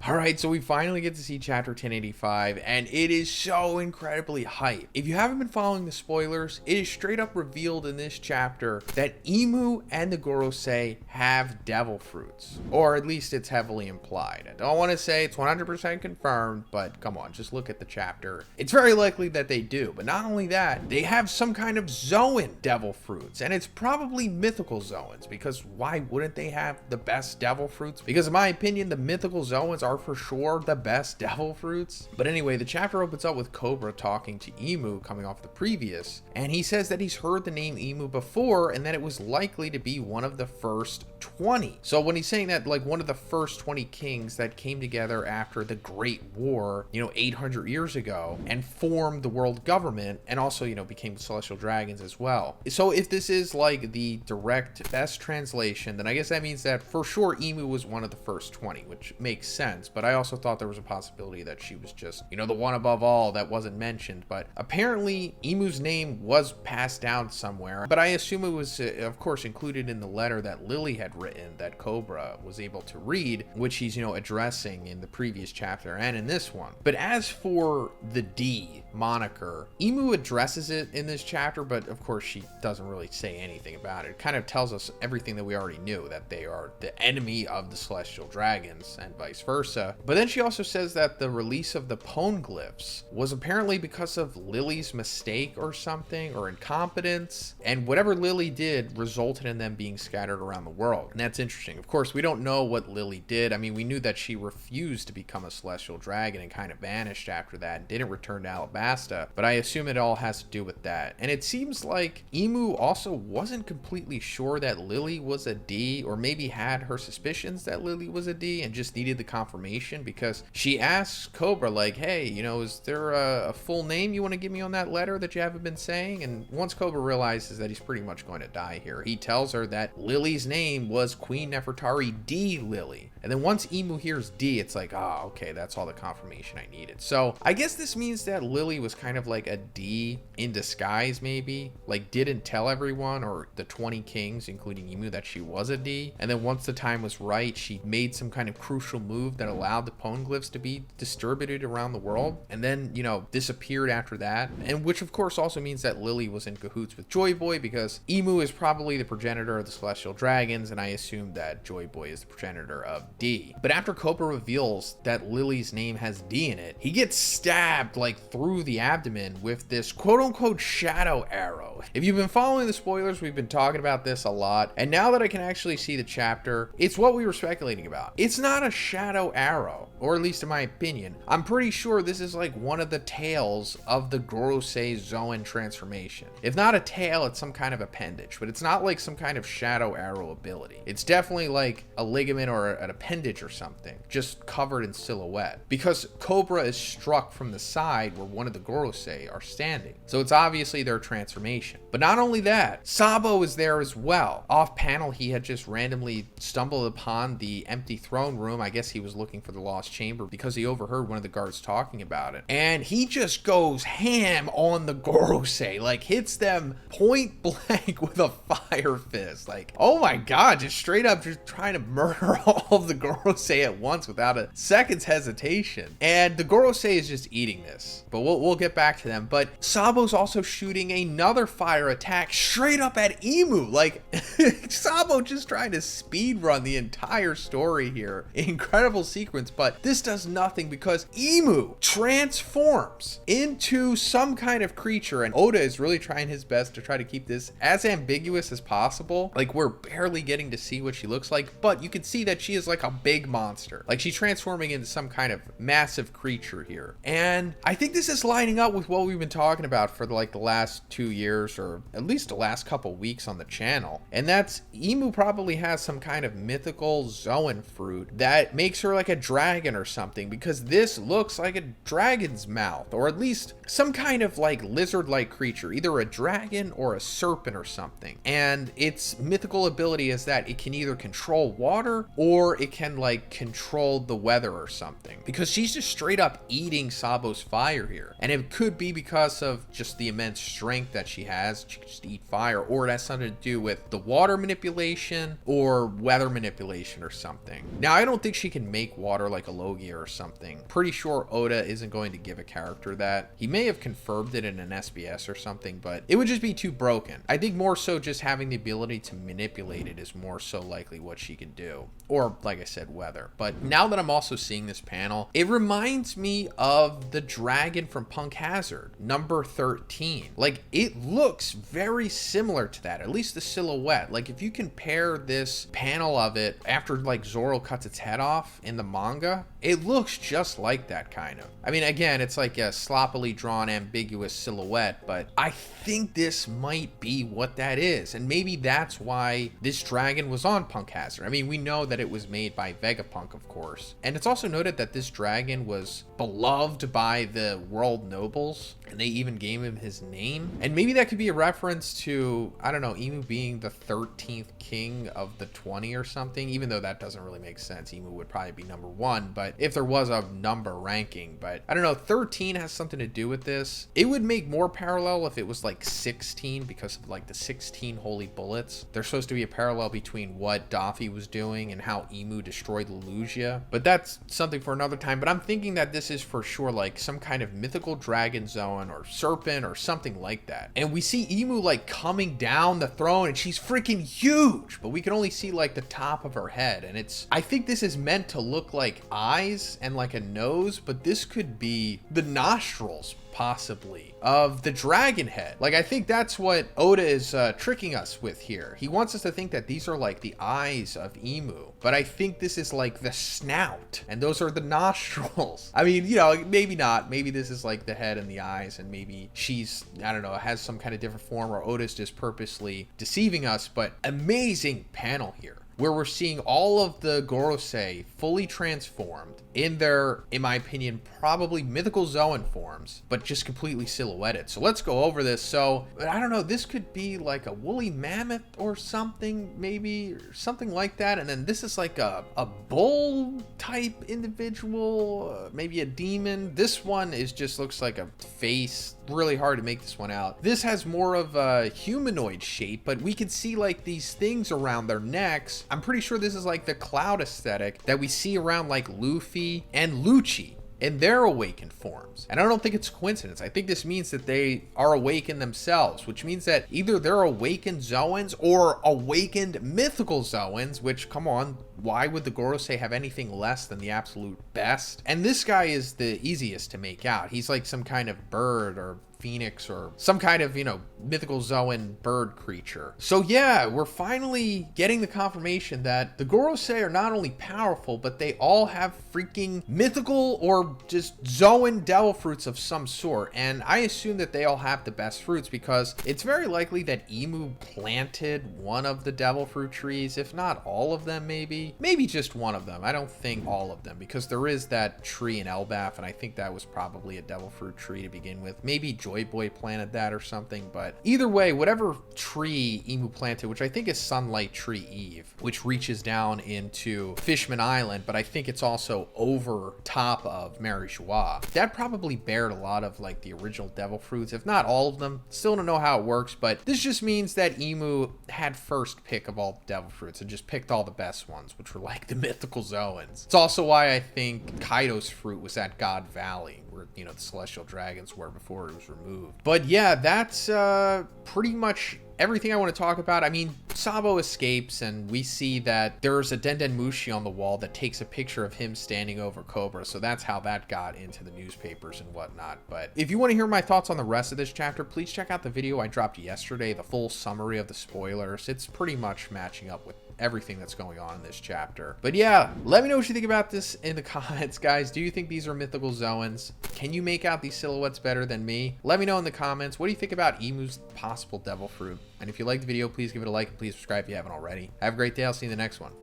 All right, so we finally get to see chapter 1085, and it is so incredibly hype. If you haven't been following the spoilers, it is straight up revealed in this chapter that Emu and the Gorosei have devil fruits, or at least it's heavily implied. I don't want to say it's 100% confirmed, but come on, just look at the chapter. It's very likely that they do, but not only that, they have some kind of Zoan devil fruits, and it's probably mythical Zoans, because why wouldn't they have the best devil fruits? Because in my opinion, the mythical Zoans are for sure the best devil fruits. But anyway, the chapter opens up with Cobra talking to Emu coming off the previous, and he says that he's heard the name Emu before and that it was likely to be one of the first 20. So when he's saying that, like one of the first 20 kings that came together after the Great War, 800 years ago, and formed the world government, and also, became celestial dragons as well. So if this is like the direct best translation, then I guess that means that for sure Emu was one of the first 20, which makes sense. But I also thought there was a possibility that she was just, the one above all that wasn't mentioned. But apparently Emu's name was passed down somewhere, but I assume it was of course included in the letter that Lily had written that Cobra was able to read, which he's addressing in the previous chapter and in this one. But as for the D moniker, Emu addresses it in this chapter, but of course she doesn't really say anything about it. It kind of tells us everything that we already knew, that they are the enemy of the celestial dragons and vice versa. But then she also says that the release of the poneglyphs was apparently because of Lily's mistake or something, or incompetence, and whatever Lily did resulted in them being scattered around the world. And that's interesting. Of course, we don't know what Lily did. I mean, we knew that she refused to become a celestial dragon and kind of vanished after that and didn't return to Alabasta, but I assume it all has to do with that. And it seems like Emu also wasn't completely sure that Lily was a D, or maybe had her suspicions that Lily was a D and just needed the confirmation, because she asks Cobra like, hey, is there a full name you want to give me on that letter that you haven't been saying? And once Cobra realizes that he's pretty much going to die here, he tells her that Lily's name was Queen Nefertari D Lily. And then once Emu hears D, it's like, oh, okay, that's all the confirmation I needed. So I guess this means that Lily was kind of like a D in disguise, maybe, like didn't tell everyone or the 20 kings, including Emu, that she was a D. And then once the time was right, she made some kind of crucial move that allowed the poneglyphs to be distributed around the world, and then, disappeared after that. And which of course also means that Lily was in cahoots with Joy Boy, because Emu is probably the progenitor of the celestial dragons, and I assume that Joy Boy is the progenitor of D. But after Cobra reveals that Lily's name has D in it, he gets stabbed like through the abdomen with this quote-unquote shadow arrow. If you've been following the spoilers, we've been talking about this a lot, and now that I can actually see the chapter, it's what we were speculating about. It's not a shadow arrow, or at least in my opinion. I'm pretty sure this is like one of the tails of the Gorosei Zoan transformation. If not a tail, it's some kind of appendage, but it's not like some kind of shadow arrow ability. It's definitely like a ligament or an appendage or something, just covered in silhouette, because Cobra is struck from the side where one of the Gorosei are standing. So it's obviously their transformation. But not only that, Sabo is there as well. Off panel, he had just randomly stumbled upon the empty throne room. I guess he was looking for the lost chamber because he overheard one of the guards talking about it. And he just goes ham on the Gorosei, like hits them point blank with a fire fist. Like, oh my God, just straight up just trying to murder all of the Gorosei at once without a second's hesitation. And the Gorosei is just eating this, but we'll get back to them. But Sabo's also shooting another fire attack straight up at Emu. Like Sabo just trying to speed run the entire story here. Incredible sequence, but this does nothing because Emu transforms into some kind of creature, and Oda is really trying his best to try to keep this as ambiguous as possible. Like, we're barely getting to see what she looks like, but you can see that she is like a big monster. Like, she's transforming into some kind of massive creature here. And I think this is lining up with what we've been talking about for the last 2 years, or at least the last couple weeks on the channel. And that's Emu probably has some kind of mythical Zoan fruit that makes her like a dragon or something, because this looks like a dragon's mouth, or at least some kind of like lizard-like creature, either a dragon or a serpent or something. And its mythical ability is that it can either control water or it can like control the weather or something, because she's just straight up eating Sabo's fire here. And it could be because of just the immense strength that she has. She can just eat fire, or it has something to do with the water manipulation or weather manipulation or something. Now, I don't think she can make fake water like a Logia or something. Pretty sure Oda isn't going to give a character that. He may have confirmed it in an SBS or something, but it would just be too broken. I think more so just having the ability to manipulate it is more so likely what she could do. Or, like I said, weather. But now that I'm also seeing this panel, it reminds me of the dragon from Punk Hazard, number 13. Like, it looks very similar to that, at least the silhouette. Like, if you compare this panel of it after, like, Zoro cuts its head off in the manga, it looks just like that, kind of. I mean, again, it's like a sloppily drawn, ambiguous silhouette, but I think this might be what that is. And maybe that's why this dragon was on Punk Hazard. I mean, we know that it was made by Vegapunk, of course. And it's also noted that this dragon was beloved by the world nobles, and they even gave him his name. And maybe that could be a reference to, I don't know, Emu being the 13th king of the 20 or something, even though that doesn't really make sense. Emu would probably be number 1, but if there was a number ranking, but I don't know, 13 has something to do with this. It would make more parallel if it was like 16, because of like the 16 holy bullets. There's supposed to be a parallel between what Daffy was doing and how Emu destroyed Lelusia, but that's something for another time. But I'm thinking that this is for sure like some kind of mythical dragon zone or serpent or something like that. And we see Emu like coming down the throne, and she's freaking huge, but we can only see like the top of her head. And it's, I think this is meant to look like eyes and like a nose, but this could be the nostrils possibly of the dragon head. Like, I think that's what Oda is tricking us with here. He wants us to think that these are like the eyes of Emu, but I think this is like the snout, and those are the nostrils. I mean, you know, maybe not. Maybe this is like the head and the eyes, and maybe she's, I don't know, has some kind of different form, or Oda's just purposely deceiving us. But amazing panel here, where we're seeing all of the Gorosei fully transformed in their, in my opinion, probably mythical Zoan forms, but just completely silhouetted. So let's go over this. So, I don't know, this could be like a woolly mammoth or something, maybe, or something like that. And then this is like a bull type individual, maybe a demon. This one is just looks like a face. Really hard to make this one out. This has more of a humanoid shape, but we can see like these things around their necks. I'm pretty sure this is like the cloud aesthetic that we see around like Luffy and Lucci in their awakened forms. And I don't think it's coincidence. I think this means that they are awakened themselves, which means that either they're awakened Zoans or awakened mythical Zoans, which, come on, why would the Gorosei have anything less than the absolute best? And this guy is the easiest to make out. He's like some kind of bird or phoenix or some kind of, you know, mythical Zoan bird creature. So yeah, we're finally getting the confirmation that the Gorosei are not only powerful, but they all have freaking mythical or just Zoan devil fruits of some sort. And I assume that they all have the best fruits, because it's very likely that Emu planted one of the devil fruit trees, if not all of them, maybe just one of them. I don't think all of them, because there is that tree in Elbaf, and I think that was probably a devil fruit tree to begin with. Maybe Joy Boy planted that or something, but either way, whatever tree Emu planted, which I think is Sunlight Tree Eve, which reaches down into Fishman Island, but I think it's also over top of Mary Joie, that probably bared a lot of like the original devil fruits, if not all of them. Still don't know how it works, but this just means that Emu had first pick of all the devil fruits and just picked all the best ones, which were like the mythical Zoans. It's also why I think Kaido's fruit was at God Valley, where, you know, the celestial dragons were before it was removed. But yeah, that's pretty much everything I want to talk about. I mean, Sabo escapes, and we see that there's a Denden Mushi on the wall that takes a picture of him standing over Cobra, so that's how that got into the newspapers and whatnot. But if you want to hear my thoughts on the rest of this chapter, please check out the video I dropped yesterday, the full summary of the spoilers. It's pretty much matching up with everything that's going on in this chapter. But yeah, let me know what you think about this in the comments, guys. Do you think these are mythical Zoans? Can you make out these silhouettes better than me? Let me know in the comments. What do you think about Emu's possible devil fruit? And if you liked the video, please give it a like, and please subscribe if you haven't already. Have a great day. I'll see you in the next one.